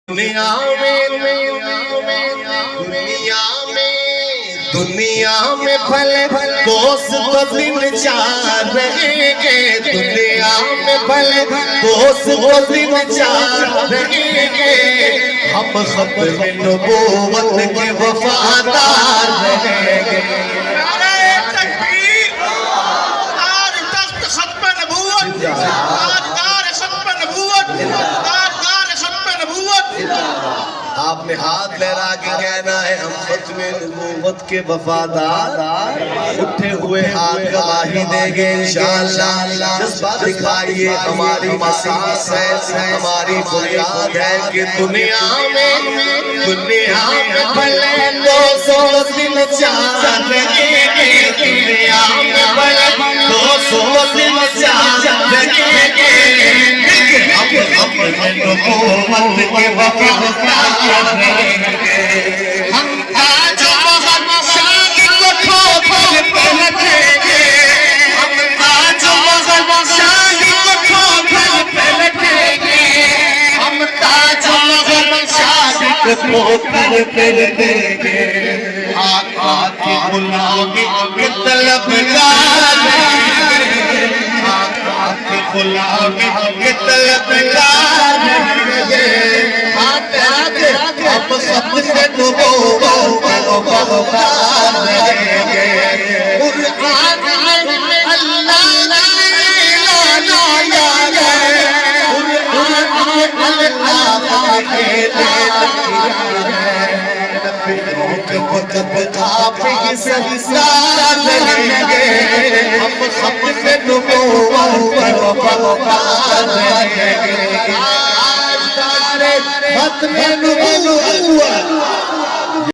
دنیا میں بھلے دوست تو دن چار رہیں گے، دنیا میں بھلے دوست تو دن چار رہیں گے، ہم ختم نبوت کے وفادار رہیں گے۔ نعرہ تکبیر! تاج تخت ختم نبوت، تاج ختم نبوت، تاج ختم نبوت۔ آپ نے ہاتھ لہرا کے کہنا ہے ہم ختم نبوت کے وفادار، اٹھے ہوئے ہاتھ گواہی دیں گے انشاءاللہ۔ جذبہ دکھائیے، ہماری مسیح ہے، ہماری بنیاد ہے کہ دنیا میں بھلے دوسو دن چار رہیں گے، دنیا میں بھلے دوسو دن چار رہیں گے، ہم اپنے نبوت کے وفادار رہیں گے۔ ہم آج محمد شاہ کو ٹھوکر پہ رکھیں گے، ہم آج محمد شاہ کو ٹھوکر پہ رکھیں گے، ہم تاج محمد شاہ کو ٹھوکر پہ رکھیں گے۔ آقا کی غلامی کے طلبگار ہیں، آقا کی غلامی کے طلبگار ہیں، ہم سب سے نبوت کے وفادار رہیں گے۔ قرآن میں اللہ لا لایا ہے، قرآن میں اللہ کے نبیوں کے وقت آپ ہی سرکار رہیں گے، ہم سب سے نبوت کے وفادار رہیں گے۔ ختم نبوت